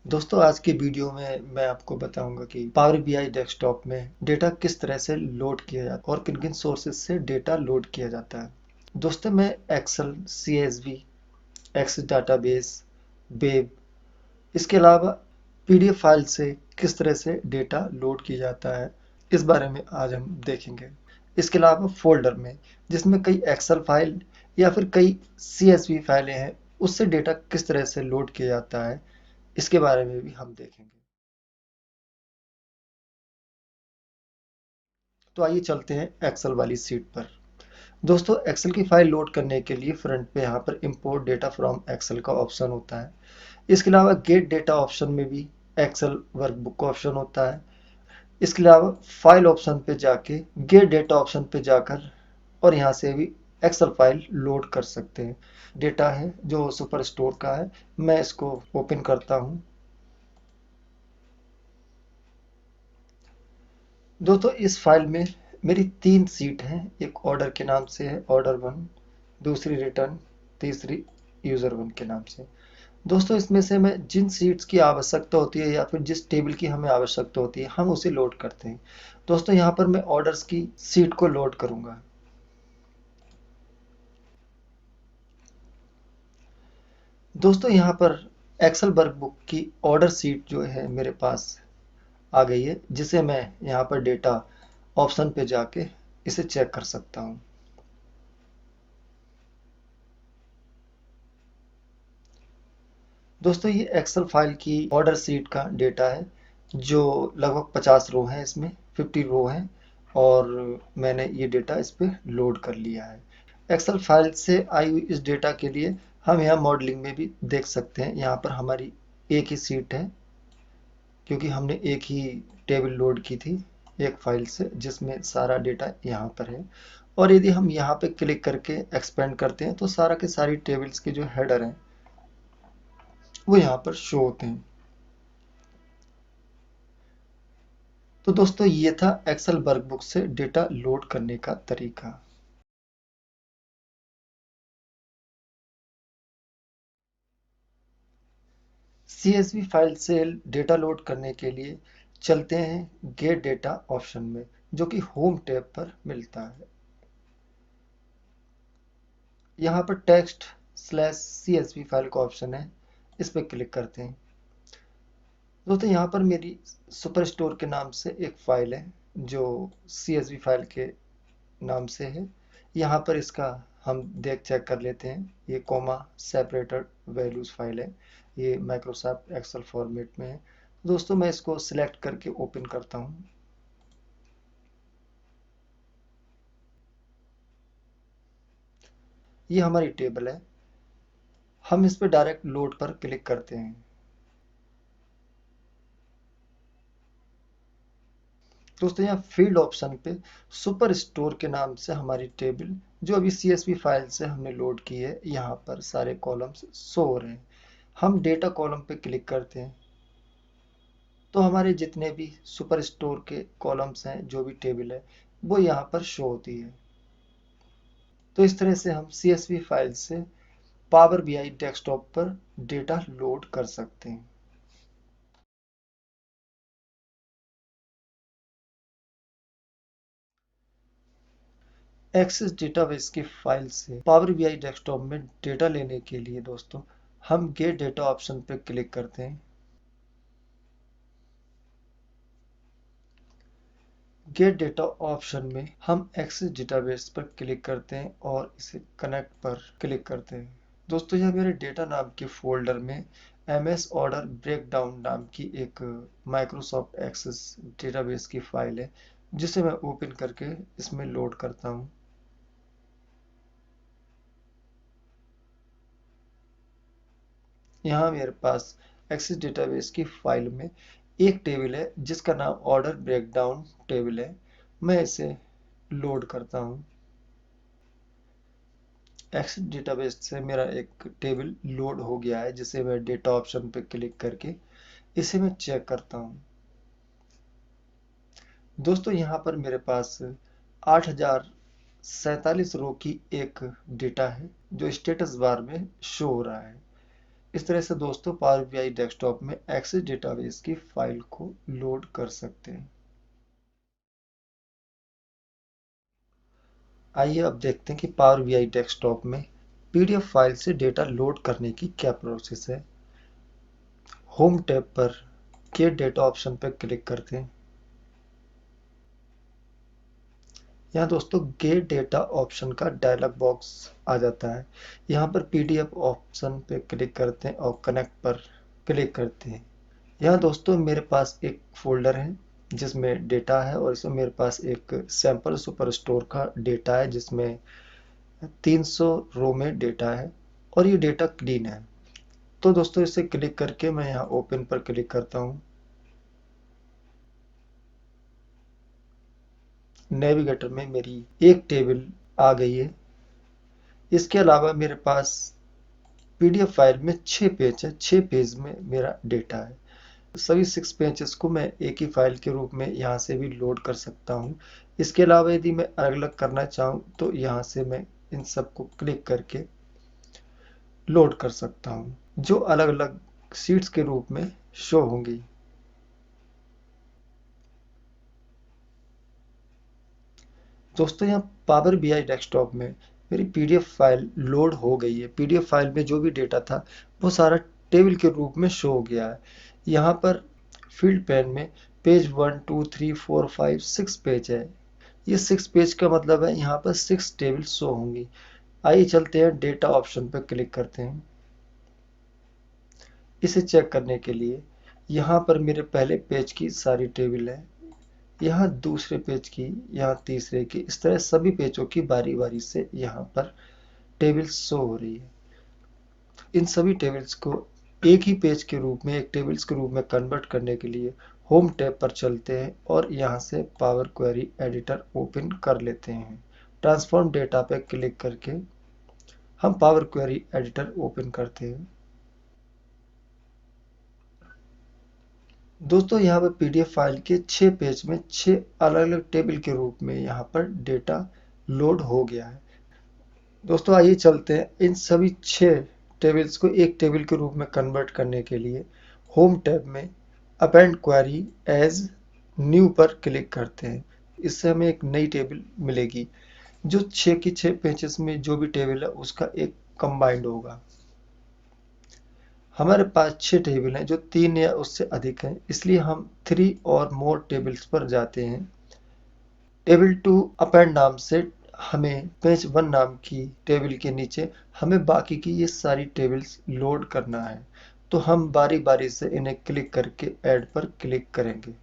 दोस्तों आज की वीडियो में मैं आपको बताऊंगा कि पावर बीआई डेस्कटॉप में डेटा किस तरह से लोड किया जाता है और किन किन सोर्सेज से डेटा लोड किया जाता है। दोस्तों मैं Excel, CSV, Access database, web, इसके अलावा पीडीएफ फाइल से किस तरह से डेटा लोड किया जाता है, इस बारे में आज हम देखेंगे। इसके अलावा फोल्डर में जिसमें कई एक्सेल फाइल या फिर कई सीएसवी फाइलें हैं, उससे डेटा किस तरह से लोड किया जाता है, इसके बारे में भी हम देखेंगे। तो आइए चलते हैं एक्सेल वाली सीट पर। दोस्तों एक्सेल की फाइल लोड करने के लिए फ्रंट पे यहाँ पर इंपोर्ट डेटा फ्रॉम एक्सेल का ऑप्शन होता है। इसके अलावा गेट डेटा ऑप्शन में भी एक्सेल वर्कबुक का ऑप्शन होता है। इसके अलावा फाइल ऑप्शन पे जाके गेट डेटा ऑप्शन पे जाकर और यहाँ से भी एक्सेल फाइल लोड कर सकते हैं। डेटा है जो सुपर स्टोर का है, मैं इसको ओपन करता हूँ। दोस्तों इस फाइल में मेरी 3 सीट हैं। एक ऑर्डर के नाम से है, ऑर्डर 1, दूसरी रिटर्न, तीसरी यूज़र 1 के नाम से। दोस्तों इसमें से मैं जिन सीट्स की आवश्यकता होती है या फिर जिस टेबल की हमें आवश्यकता होती है, हम उसे लोड करते हैं। दोस्तों यहाँ पर मैं ऑर्डर्स की सीट को लोड करूँगा। दोस्तों यहाँ पर एक्सेल वर्कबुक की ऑर्डर सीट जो है मेरे पास आ गई है, जिसे मैं यहाँ पर डेटा ऑप्शन पे जाके इसे चेक कर सकता हूँ। दोस्तों ये एक्सेल फाइल की ऑर्डर सीट का डेटा है, जो लगभग 50 रो है, इसमें 50 रो है और मैंने ये डेटा इस पे लोड कर लिया है। एक्सेल फाइल से आई हुई इस डेटा के लिए हम यहाँ मॉडलिंग में भी देख सकते हैं। यहाँ पर हमारी एक ही सीट है, क्योंकि हमने एक ही टेबल लोड की थी एक फाइल से, जिसमें सारा डेटा यहाँ पर है। और यदि हम यहाँ पे क्लिक करके एक्सपेंड करते हैं तो सारा के सारी टेबल्स के जो हेडर हैं वो यहाँ पर शो होते हैं। तो दोस्तों ये था एक्सेल वर्कबुक से डेटा लोड करने का तरीका। सीएसवी फाइल से डेटा लोड करने के लिए चलते हैं गेट डेटा ऑप्शन में, जो कि होम टैब पर मिलता है। यहाँ पर टेक्स्ट स्लैश सीएसवी फाइल का ऑप्शन है, इस पर क्लिक करते हैं। दोस्तों यहाँ पर मेरी सुपर स्टोर के नाम से एक फाइल है, जो सीएसवी फाइल के नाम से है। यहाँ पर इसका हम चेक कर लेते हैं। ये कॉमा सेपरेटेड वैल्यूज फाइल है, ये माइक्रोसॉफ्ट एक्सेल फॉर्मेट में है। दोस्तों मैं इसको सिलेक्ट करके ओपन करता हूँ। ये हमारी टेबल है, हम इस पर डायरेक्ट लोड पर क्लिक करते हैं। दोस्तों यहाँ फील्ड ऑप्शन पे सुपर स्टोर के नाम से हमारी टेबल, जो अभी सीएसवी फाइल से हमने लोड की है, यहाँ पर सारे कॉलम्स शो हो रहे हैं। हम डेटा कॉलम पे क्लिक करते हैं तो हमारे जितने भी सुपर स्टोर के कॉलम्स हैं, जो भी टेबल है, वो यहाँ पर शो होती है। तो इस तरह से हम सीएसवी फाइल से पावर बीआई डेस्कटॉप पर डेटा लोड कर सकते हैं। एक्सेस डेटाबेस की फाइल से पावर बीआई डेस्कटॉप में डेटा लेने के लिए दोस्तों हम गेट डेटा ऑप्शन पर क्लिक करते हैं। गेट डेटा ऑप्शन में हम एक्सेस डेटाबेस पर क्लिक करते हैं और इसे कनेक्ट पर क्लिक करते हैं। दोस्तों यह मेरे डेटा नाम के फोल्डर में एमएस ऑर्डर ब्रेकडाउन नाम की एक माइक्रोसॉफ्ट एक्सेस डेटाबेस की फाइल है, जिसे मैं ओपन करके इसमें लोड करता हूँ। यहाँ मेरे पास एक्सेस डेटाबेस की फाइल में एक टेबल है, जिसका नाम ऑर्डर ब्रेकडाउन टेबल है। मैं इसे लोड करता हूँ। एक्सेस डेटाबेस से मेरा एक टेबल लोड हो गया है, जिसे मैं डेटा ऑप्शन पर क्लिक करके इसे मैं चेक करता हूँ। दोस्तों यहाँ पर मेरे पास 8047 रो की एक डेटा है, जो स्टेटस बार में शो हो रहा है। इस तरह से दोस्तों पावर बीआई डेस्कटॉप में एक्सेस डेटाबेस की फाइल को लोड कर सकते हैं। आइए अब देखते हैं कि पावर बीआई डेस्कटॉप में पीडीएफ फाइल से डेटा लोड करने की क्या प्रोसेस है। होम टैब पर गेट डेटा ऑप्शन पर क्लिक करते हैं। यहाँ दोस्तों गेट डेटा ऑप्शन का डायलॉग बॉक्स आ जाता है। यहाँ पर पीडीएफ ऑप्शन पे क्लिक करते हैं और कनेक्ट पर क्लिक करते हैं। यहाँ दोस्तों मेरे पास एक फोल्डर है जिसमें डेटा है, और इसमें मेरे पास एक सैंपल सुपर स्टोर का डेटा है जिसमें 300 रो में डेटा है और ये डेटा क्लीन है। तो दोस्तों इसे क्लिक करके मैं यहाँ ओपन पर क्लिक करता हूँ। नेविगेटर में मेरी एक टेबल आ गई है। इसके अलावा मेरे पास पीडीएफ फाइल में 6 पेज है, 6 पेज में मेरा डेटा है। सभी 6 पेजेस को मैं एक ही फाइल के रूप में यहाँ से भी लोड कर सकता हूँ। इसके अलावा यदि मैं अलग अलग करना चाहूँ तो यहाँ से मैं इन सब को क्लिक करके लोड कर सकता हूँ, जो अलग अलग शीट्स के रूप में शो होंगी। दोस्तों यहाँ पावर बीआई डेस्कटॉप में मेरी पीडीएफ फाइल लोड हो गई है। पीडीएफ फाइल में जो भी डेटा था वो सारा टेबल के रूप में शो हो गया है। यहाँ पर फील्ड पैन में पेज 1 2 3 4 5 6 पेज है। ये 6 पेज का मतलब है यहाँ पर 6 टेबल शो होंगी। आइए चलते हैं डेटा ऑप्शन पर क्लिक करते हैं। इसे चेक करने के लिए यहाँ पर मेरे पहले पेज की सारी टेबल है, यहाँ दूसरे पेज की, यहाँ तीसरे की, इस तरह सभी पेजों की बारी बारी से यहाँ पर टेबल्स शो हो रही है। इन सभी टेबल्स को एक ही पेज के रूप में, एक टेबल्स के रूप में कन्वर्ट करने के लिए होम टैब पर चलते हैं और यहाँ से पावर क्वेरी एडिटर ओपन कर लेते हैं। ट्रांसफॉर्म डेटा पर क्लिक करके हम पावर क्वेरी एडिटर ओपन करते हैं। दोस्तों यहाँ पर पीडीएफ फाइल के 6 पेज में 6 अलग अलग टेबल के रूप में यहाँ पर डेटा लोड हो गया है। दोस्तों आइए चलते हैं इन सभी 6 टेबल्स को एक टेबल के रूप में कन्वर्ट करने के लिए होम टैब में अपेंड क्वेरी एज न्यू पर क्लिक करते हैं। इससे हमें एक नई टेबल मिलेगी जो 6 की 6 पेजेस में जो भी टेबल है उसका एक कंबाइंड होगा। हमारे पास 6 टेबल हैं जो 3 या उससे अधिक हैं, इसलिए हम 3 और मोर टेबल्स पर जाते हैं। टेबल टू अपेंड नाम से हमें पेज 1 नाम की टेबल के नीचे हमें बाकी की ये सारी टेबल्स लोड करना है। तो हम बारी बारी से इन्हें क्लिक करके ऐड पर क्लिक करेंगे।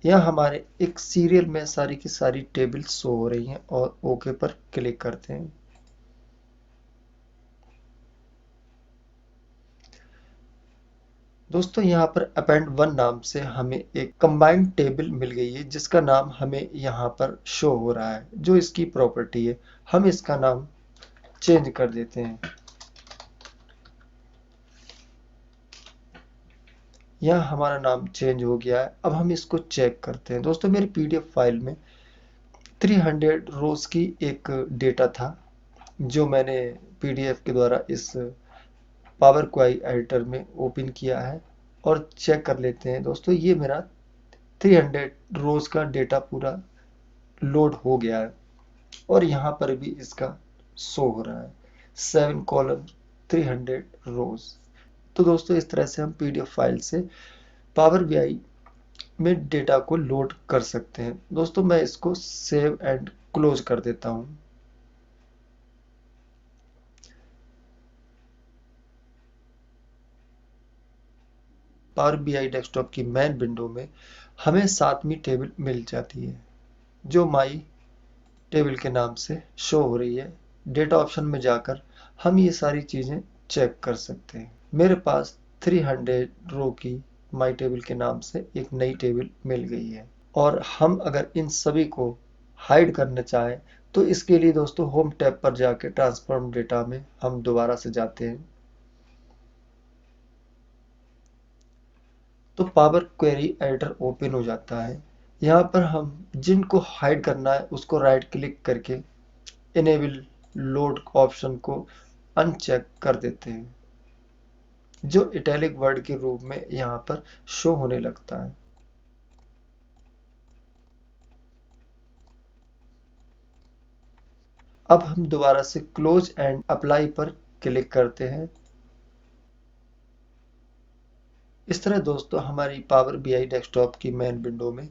यहाँ हमारे एक सीरियल में सारी की सारी टेबल्स शो हो रही हैं और ओके पर क्लिक करते हैं। दोस्तों यहाँ पर अपेंड 1 नाम से हमें एक कंबाइंड टेबल मिल गई है जिसका नाम हमें यहाँ पर शो हो रहा है, जो इसकी प्रॉपर्टी है। हम इसका नाम चेंज कर देते हैं। यहाँ हमारा नाम चेंज हो गया है। अब हम इसको चेक करते हैं। दोस्तों मेरी पीडीएफ फाइल में 300 रोज की एक डेटा था जो मैंने पीडीएफ के द्वारा इस पावर क्वेरी एडिटर में ओपन किया है और चेक कर लेते हैं। दोस्तों ये मेरा 300 रोज का डेटा पूरा लोड हो गया है और यहाँ पर भी इसका शो हो रहा है 7 कॉलम 300 रोज। तो दोस्तों इस तरह से हम पीडीएफ फाइल से पावर बीआई में डेटा को लोड कर सकते हैं। दोस्तों मैं इसको सेव एंड क्लोज कर देता हूँ। पावर बीआई डेस्कटॉप की मेन विंडो में हमें 7वीं टेबल मिल जाती है जो माई टेबल के नाम से शो हो रही है। डेटा ऑप्शन में जाकर हम ये सारी चीज़ें चेक कर सकते हैं। मेरे पास 300 रो की माई टेबल के नाम से एक नई टेबल मिल गई है और हम अगर इन सभी को हाइड करना चाहें तो इसके लिए दोस्तों होम टैब पर जाके ट्रांसफॉर्म डेटा में हम दोबारा से जाते हैं। तो पावर क्वेरी एडिटर ओपन हो जाता है। यहाँ पर हम जिनको हाइड करना है उसको राइट क्लिक करके इनेबल लोड ऑप्शन को अनचेक कर देते हैं, जो इटैलिक वर्ड के रूप में यहाँ पर शो होने लगता है। अब हम दोबारा से क्लोज एंड अप्लाई पर क्लिक करते हैं। इस तरह दोस्तों हमारी पावर बीआई डेस्कटॉप की मेन विंडो में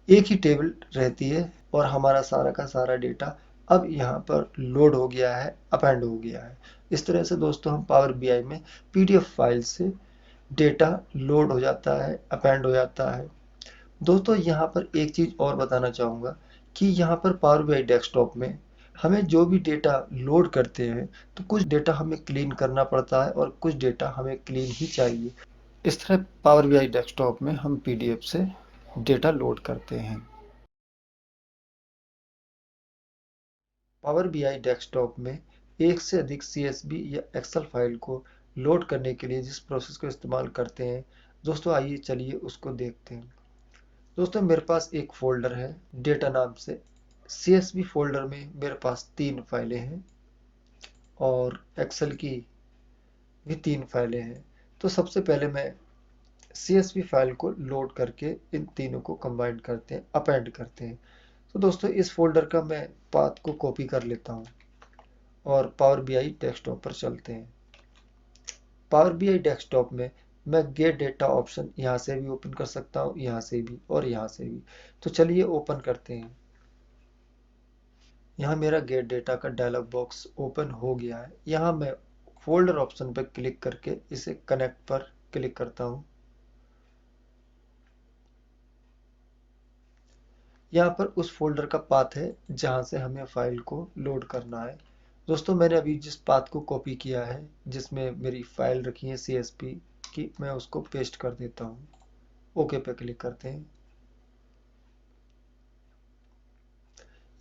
एक ही टेबल रहती है और हमारा सारा का सारा डेटा अब यहाँ पर लोड हो गया है, अपेंड हो गया है। इस तरह से दोस्तों हम पावर बीआई में पीडीएफ फाइल से डेटा लोड हो जाता है, अपेंड हो जाता है। दोस्तों यहाँ पर एक चीज़ और बताना चाहूँगा कि यहाँ पर पावर बीआई डेस्कटॉप में हमें जो भी डेटा लोड करते हैं तो कुछ डेटा हमें क्लीन करना पड़ता है और कुछ डेटा हमें क्लीन ही चाहिए। इस तरह पावर बीआई डेस्कटॉप में हम पीडीएफ से डेटा लोड करते हैं। पावर बीआई डेस्कटॉप में एक से अधिक सीएसवी या एक्सेल फाइल को लोड करने के लिए जिस प्रोसेस को इस्तेमाल करते हैं, दोस्तों आइए चलिए उसको देखते हैं। दोस्तों मेरे पास एक फोल्डर है डेटा नाम से। सीएसवी फोल्डर में मेरे पास 3 फाइलें हैं और एक्सेल की भी 3 फाइलें हैं। तो सबसे पहले मैं सीएसवी फाइल को लोड करके इन तीनों को कंबाइन करते हैं, अपेंड करते हैं। तो दोस्तों इस फोल्डर का मैं पाथ को कॉपी कर लेता हूँ और पावर बीआई डेस्कटॉप पर चलते हैं। पावर बीआई डेस्कटॉप में मैं गेट डेटा ऑप्शन यहाँ से भी ओपन कर सकता हूँ, यहाँ से भी और यहाँ से भी। तो चलिए ओपन करते हैं। यहाँ मेरा गेट डेटा का डायलॉग बॉक्स ओपन हो गया है। यहाँ मैं फोल्डर ऑप्शन पर क्लिक करके इसे कनेक्ट पर क्लिक करता हूँ। यहाँ पर उस फोल्डर का पाथ है जहाँ से हमें फाइल को लोड करना है। दोस्तों मैंने अभी जिस पाथ को कॉपी किया है, जिसमें मेरी फाइल रखी है सीएसपी की, मैं उसको पेस्ट कर देता हूँ। ओके पे क्लिक करते हैं।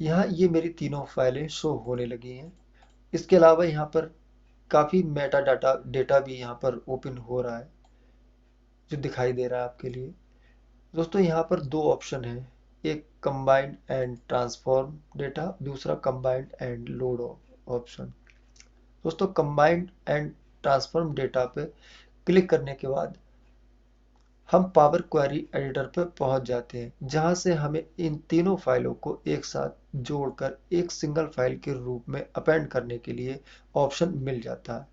यहाँ ये मेरी तीनों फाइलें शो होने लगी हैं। इसके अलावा यहाँ पर काफ़ी मेटा डाटा डेटा भी यहाँ पर ओपन हो रहा है, जो दिखाई दे रहा है आपके लिए। दोस्तों यहाँ पर 2 ऑप्शन हैं, एक कंबाइंड एंड ट्रांसफॉर्म डेटा, दूसरा कंबाइंड एंड लोड ऑप्शन। दोस्तों कंबाइंड एंड ट्रांसफॉर्म डेटा पे क्लिक करने के बाद हम पावर क्वेरी एडिटर पर पहुंच जाते हैं, जहां से हमें इन तीनों फाइलों को एक साथ जोड़कर एक सिंगल फाइल के रूप में अपेंड करने के लिए ऑप्शन मिल जाता है।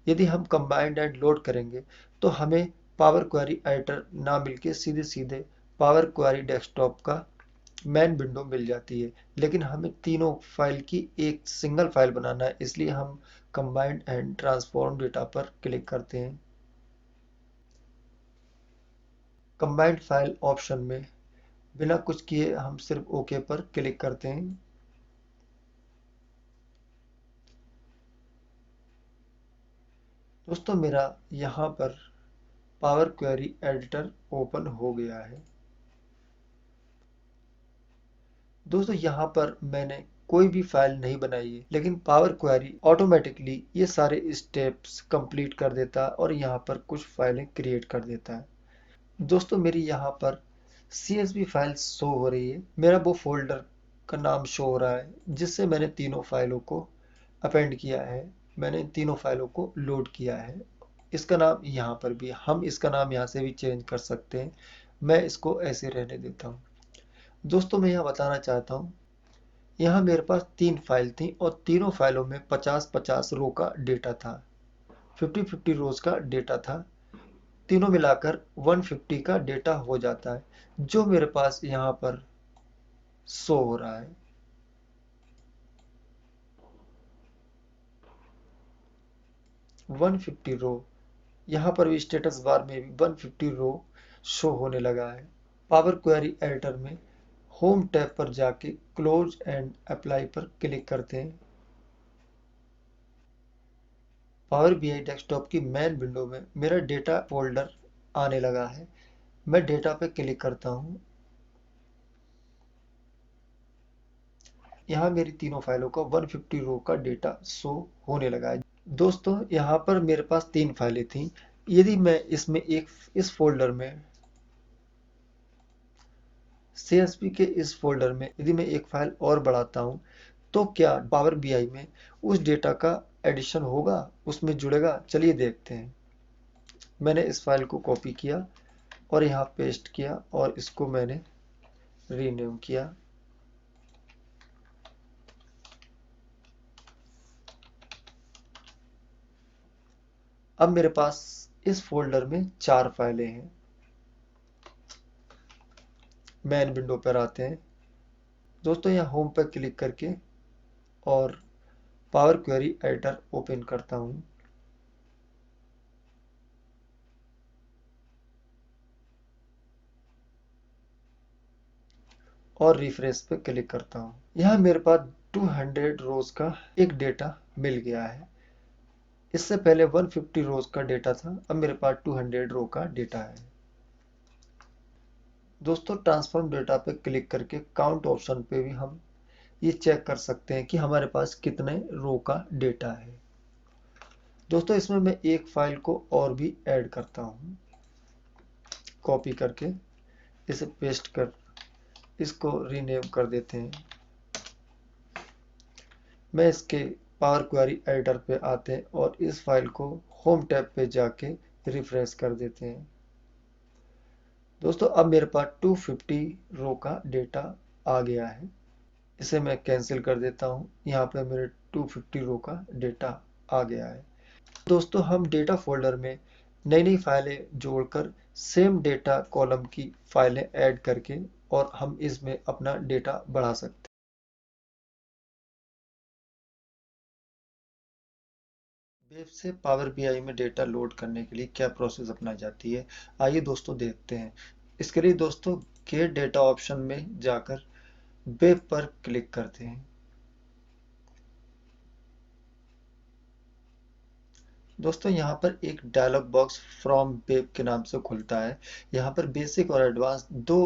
यदि हम कंबाइंड एंड लोड करेंगे तो हमें पावर क्वेरी एडिटर ना मिलके सीधे सीधे पावर क्वेरी डेस्कटॉप का मेन विंडो मिल जाती है। लेकिन हमें तीनों फाइल की एक सिंगल फाइल बनाना है, इसलिए हम कंबाइंड एंड ट्रांसफॉर्म डेटा पर क्लिक करते हैं। कंबाइंड फाइल ऑप्शन में बिना कुछ किए हम सिर्फ ओके पर क्लिक करते हैं। दोस्तों मेरा यहाँ पर पावर क्वेरी एडिटर ओपन हो गया है। दोस्तों यहाँ पर मैंने कोई भी फाइल नहीं बनाई है, लेकिन पावर क्वेरी ऑटोमेटिकली ये सारे स्टेप्स कंप्लीट कर देता है और यहाँ पर कुछ फाइलें क्रिएट कर देता है। दोस्तों मेरी यहाँ पर CSV फाइल शो हो रही है। मेरा वो फोल्डर का नाम शो हो रहा है जिससे मैंने तीनों फाइलों को अपेंड किया है, मैंने इन तीनों फाइलों को लोड किया है। इसका नाम यहाँ पर भी, हम इसका नाम यहाँ से भी चेंज कर सकते हैं। मैं इसको ऐसे रहने देता हूँ। दोस्तों मैं यहाँ बताना चाहता हूँ, यहाँ मेरे पास 3 फाइल थी और तीनों फाइलों में 50-50 रो का डेटा था, 50-50 रोज का डेटा था। तीनों मिलाकर 150 का डेटा हो जाता है, जो मेरे पास यहाँ पर शो हो रहा है। वन फिफ्टी रो, यहाँ पर भी स्टेटस बार में भी 150 रो शो होने लगा है। पावर क्वेरी एडिटर में होम टैब पर जाके क्लोज एंड अप्लाई पर क्लिक करते हैं। पावर बीआई डेस्कटॉप की मेन विंडो में मेरा डेटा फोल्डर आने लगा है। मैं डेटा पे क्लिक करता हूँ। यहाँ मेरी तीनों फाइलों का 150 रो का डेटा शो होने लगा है। दोस्तों यहाँ पर मेरे पास 3 फाइलें थी। यदि मैं इसमें एक इस फोल्डर में CSV के इस फोल्डर में यदि मैं एक फाइल और बढ़ाता हूँ तो क्या पावर बीआई में उस डेटा का एडिशन होगा, उसमें जुड़ेगा? चलिए देखते हैं। मैंने इस फाइल को कॉपी किया और यहाँ पेस्ट किया और इसको मैंने रीनेम किया। अब मेरे पास इस फोल्डर में 4 फाइलें हैं। मेन विंडो पर आते हैं दोस्तों, यहाँ होम पर क्लिक करके और पावर क्वेरी एडिटर ओपन करता हूँ और रिफ्रेश पे क्लिक करता हूँ। यहाँ मेरे पास 200 रोज का एक डेटा मिल गया है। इससे पहले 150 रोज का डेटा था, अब मेरे पास 200 रो का डेटा है। दोस्तों ट्रांसफॉर्म डेटा पे क्लिक करके काउंट ऑप्शन पे भी हम ये चेक कर सकते हैं कि हमारे पास कितने रो का डेटा है। दोस्तों इसमें मैं एक फाइल को और भी ऐड करता हूँ, कॉपी करके इसे पेस्ट कर इसको रीनेम कर देते हैं। मैं इसके पावर क्वेरी एडिटर पे आते हैं और इस फाइल को होम टैब पे जाके रिफ्रेश कर देते हैं। दोस्तों अब मेरे पास 250 रो का डेटा आ गया है। इसे मैं कैंसिल कर देता हूँ। यहाँ पे मेरे 250 रो का डेटा आ गया है। दोस्तों हम डेटा फोल्डर में नई नई फाइलें जोड़कर सेम डेटा कॉलम की फाइलें ऐड करके और हम इसमें अपना डेटा बढ़ा सकते हैं। वेब से पावर बीआई में डेटा लोड करने के लिए क्या प्रोसेस अपनाई जाती है, आइए दोस्तों देखते हैं। इसके लिए दोस्तों गेट डेटा ऑप्शन में जाकर वेब पर क्लिक करते हैं। दोस्तों यहाँ पर एक डायलॉग बॉक्स फ्रॉम वेब के नाम से खुलता है। यहाँ पर बेसिक और एडवांस दो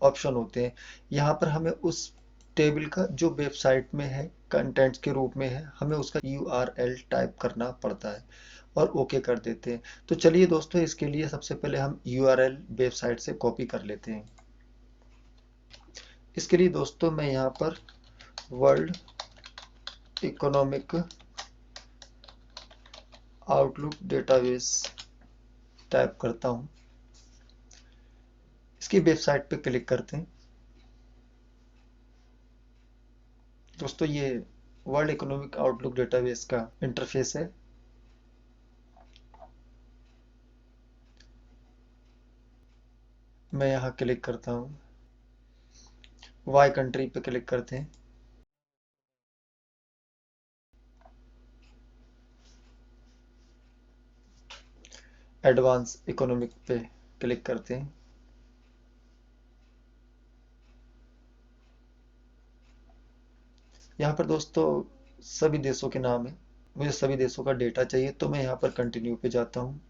ऑप्शन होते हैं। यहाँ पर हमें उस टेबल का जो वेबसाइट में है कंटेंट्स के रूप में है, हमें उसका यूआरएल टाइप करना पड़ता है और ओके कर देते हैं। तो चलिए दोस्तों इसके लिए सबसे पहले हम यूआरएल वेबसाइट से कॉपी कर लेते हैं। इसके लिए दोस्तों मैं यहाँ पर world economic outlook database type करता हूँ। इसकी वेबसाइट पे क्लिक करते हैं। दोस्तों ये वर्ल्ड इकोनॉमिक आउटलुक डेटाबेस का इंटरफेस है। मैं यहाँ क्लिक करता हूँ, वाई कंट्री पे क्लिक करते हैं। एडवांस इकोनॉमिक पे क्लिक करते हैं। यहाँ पर दोस्तों सभी देशों के नाम है। मुझे सभी देशों का डेटा चाहिए तो मैं यहाँ पर कंटिन्यू पे जाता हूँ।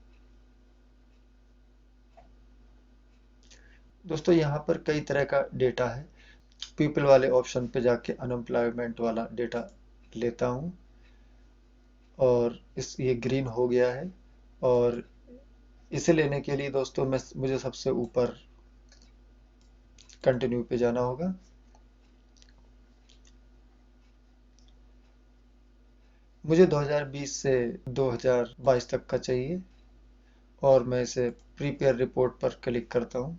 दोस्तों यहाँ पर कई तरह का डेटा है। पीपल वाले ऑप्शन पे जाके अनएम्प्लॉयमेंट वाला डेटा लेता हूँ और ये ग्रीन हो गया है। और इसे लेने के लिए दोस्तों मुझे सबसे ऊपर कंटिन्यू पे जाना होगा। मुझे 2020 से 2022 तक का चाहिए और मैं इसे प्रीपेयर रिपोर्ट पर क्लिक करता हूँ।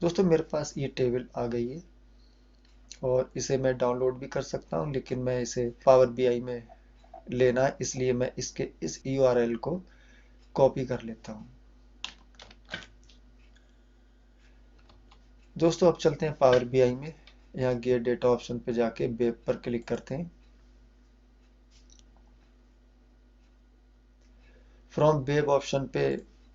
दोस्तों मेरे पास ये टेबल आ गई है और इसे मैं डाउनलोड भी कर सकता हूँ, लेकिन मैं इसे पावर बीआई में लेना है इसलिए मैं इसके इस यूआरएल को कॉपी कर लेता हूँ। दोस्तों अब चलते हैं पावर बीआई में। यहाँ गेट डेटा ऑप्शन पे जाके वेब पर क्लिक करते हैं। फ्रॉम वेब ऑप्शन पे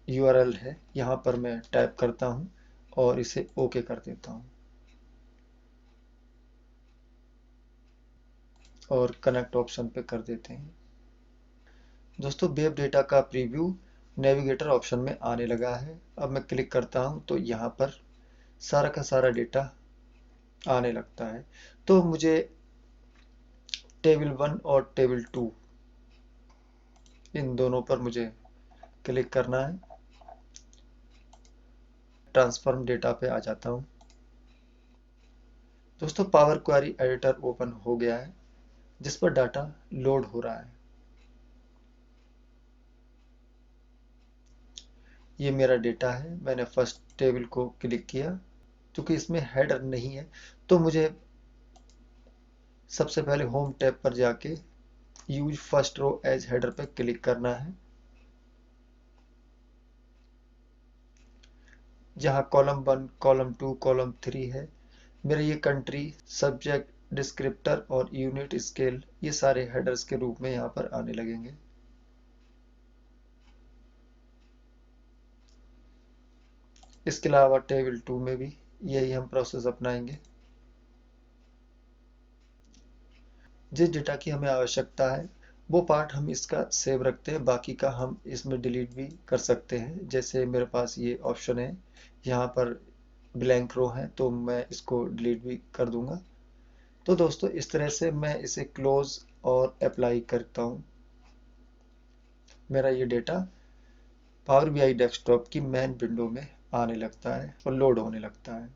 यूआरएल है, यहाँ पर मैं टाइप करता हूँ और इसे ओके कर देता हूँ और कनेक्ट ऑप्शन पे कर देते हैं। दोस्तों वेब डेटा का प्रीव्यू नेविगेटर ऑप्शन में आने लगा है। अब मैं क्लिक करता हूँ तो यहाँ पर सारा का सारा डेटा आने लगता है। तो मुझे टेबल 1 और टेबल 2 इन दोनों पर मुझे क्लिक करना है। ट्रांसफॉर्म डेटा पे आ जाता हूँ। दोस्तों पावर क्वेरी एडिटर ओपन हो गया है जिस पर डाटा लोड हो रहा है। ये मेरा डेटा है। मैंने फर्स्ट टेबल को क्लिक किया। क्योंकि इसमें हेडर नहीं है तो मुझे सबसे पहले होम टैब पर जाके use first row as header पर क्लिक करना है। जहाँ कॉलम 1, कॉलम 2, कॉलम 3 है। मेरे ये कंट्री, सब्जेक्ट, डिस्क्रिप्टर और यूनिट स्केल ये सारे हेडर्स के रूप में यहाँ पर आने लगेंगे। इसके अलावा टेबल 2 में भी यही हम प्रोसेस अपनाएंगे। जिस डेटा की हमें आवश्यकता है वो पार्ट हम इसका सेव रखते हैं, बाकी का हम इसमें डिलीट भी कर सकते हैं। जैसे मेरे पास ये ऑप्शन है, यहाँ पर ब्लैंक रो है तो मैं इसको डिलीट भी कर दूंगा। तो दोस्तों इस तरह से मैं इसे क्लोज और अप्लाई करता हूँ। मेरा ये डेटा पावर बीआई डेस्कटॉप की मेन विंडो में आने लगता है और लोड होने लगता है।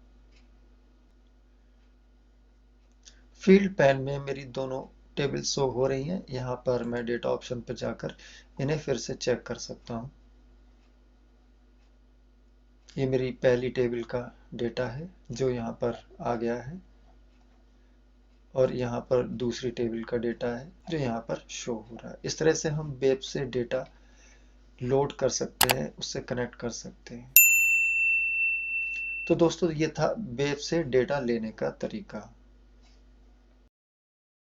फील्ड पैन में मेरी दोनों टेबल शो हो रही हैं। यहाँ पर मैं डेटा ऑप्शन पर जाकर इन्हें फिर से चेक कर सकता हूँ। ये मेरी पहली टेबल का डेटा है जो यहाँ पर आ गया है और यहाँ पर दूसरी टेबल का डेटा है जो यहाँ पर शो हो रहा है। इस तरह से हम वेब से डेटा लोड कर सकते हैं, उससे कनेक्ट कर सकते हैं। तो दोस्तों ये था वेब से डेटा लेने का तरीका।